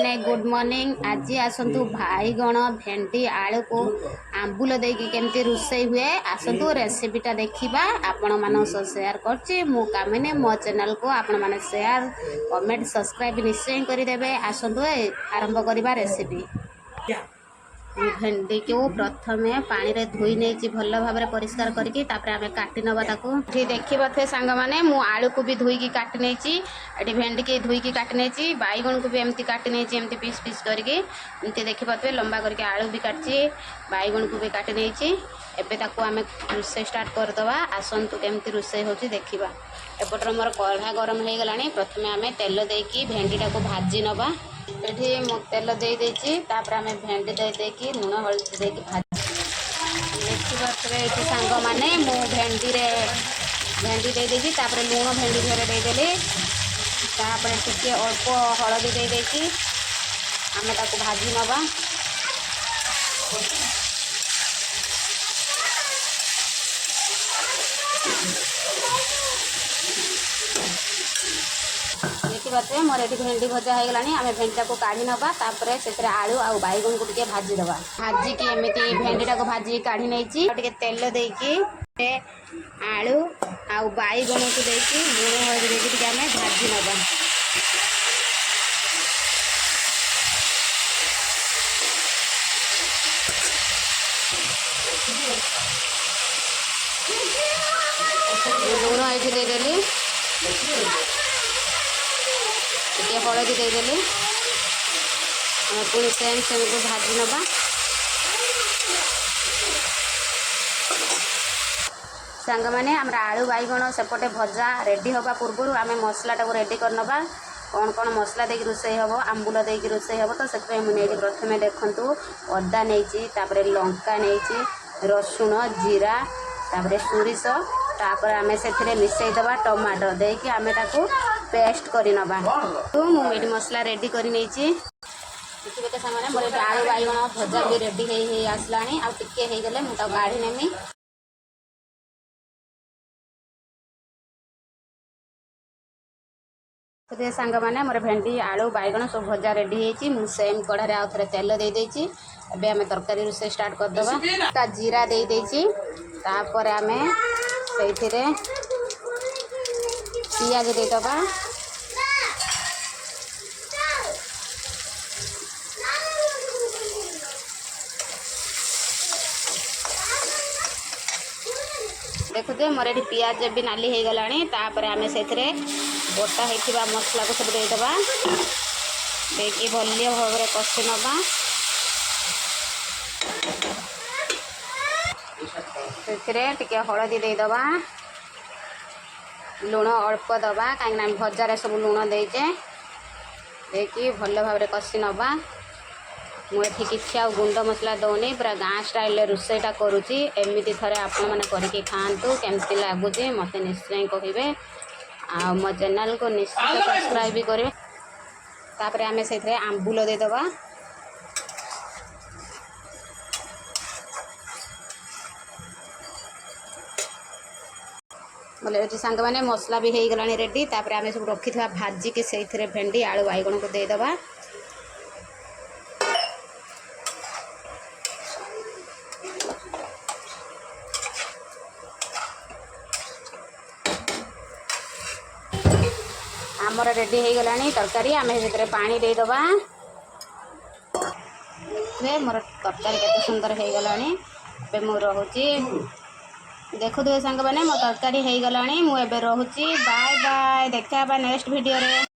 मैंने good morning. आज आसतु भाईगण भेंडी आलू को आंबुल देकी केमती रोषे हुए आसतु रेसिपीटा देखा आपण मान सेयार करछि मु कामिनी। मो चैनल को आपण माने शेयर कमेंट सब्सक्राइब निश्चय करदेवे। आसतु आरंभ करवा रेसिपी। भेंडी को प्रथमे पानी रे धोई नहीं भल भाव परिष्कार करके आम काटी नवा देखिए थे सांग मैंने मु आलू को भी धोईकी काटी नहीं भेंडी की धोईकी काटी नहीं बैगण को भी एमती काटी नहीं एमती पीस पीस करके एमती देखिए लंबा करके आलू भी काटी बैगण को भी काटी नहीं एवं आम रोषे स्टार्ट करदे। आसतु केमती रोषे हो देखा। एपटर मोर कढ़ा गरम हो गला। प्रथमे आम तेल देकी भेंडीटा को भाजी नवा। ये मु तेल दे देपर आम भेंडी देकी लुण हल्दी देकी भाजी देखिए ये सांग मैंने मु भेंडी दे देपर लुण भेंडी घरे देदेली टी अल्प हलदी दे देकी आम ताको भाजी नवा। देखिए मोर ये भेंडी भजा हो गला। आम भेंडीटा को काढ़ी नवा से आलू आ बैगन को टे भाजीदवा। भाजिकी एमती भेंडीटा को भाजी काढ़ी नहीं तेल देकी आलू आ बैगन को देकी लुण हल्दी देकी आम भाजी नवा। लुण ये देदेली टे हलदी देदेली पुणी सेम को भाजी नवा। सांग मैंने आम आलू बैगण सेपटे भजा रेडी हवा पूर्व आम मसलाटा को रेडी कर नवा। कौन कौन मसला देकी रोषे हम आंबुल देकी रोषे हम तो से मुझे प्रथमे देखु अदा नहीं लंका नहीं रसुण जीरा तापर सोरिष तापर आम से मिसईदबा टमाटो देकी आम ताको पेस्ट कर नवा। तो मुझे मसला रेडी कर देखिए तो सामने मोर आलू बैगण भजा भी रेडी हो आसला आगे होगले मुझे काढ़ी नेमी। सांग मैंने मोर भेंडी आलू बैगण सब भजा रेडी हो सेम कढ़ाई आउ थे तेल दे देती। एबे आम तरकारी रोषे स्टार्ट करदे। जीरा दे देती तापर आम से पियाज देदबा। देखुए मोर ये पियाज भी नाली हो गला। आम से बटा होता मसला को सब देदबा देखिए भल्य भाव में कषि नवा। से हलदी देदबा लुण अल्प दबा कहीं भजार सब लुण देचे देखिए भल भाव में कषि नवा। मुझे किसी आ गुंड मसला दौनी पूरा गाँ स्टाइल रोषेटा करुँची। एमती थे आपण मैंने करके खातु केमती लगुच मत निश्चय कहे आ मो चैनल को निश्चित सब्सक्राइब भी करें। तापर आम से आंबुल देदबा। बोले ये सांग मैंने मसला भी हो गला रेडी। तापर आम सब रखी था भाजी के से भेंडी आलू बैगण को देदबा। आमर रेडी हो गला तरकारी आम से पानी देदबा। मोर तरकारी केते सुंदर हो गला। मु रोची देखु सांग मैंने मो तरकारी हो गला। मुझे रोची बाय बाय। देखा नेक्स्ट वीडियो रे।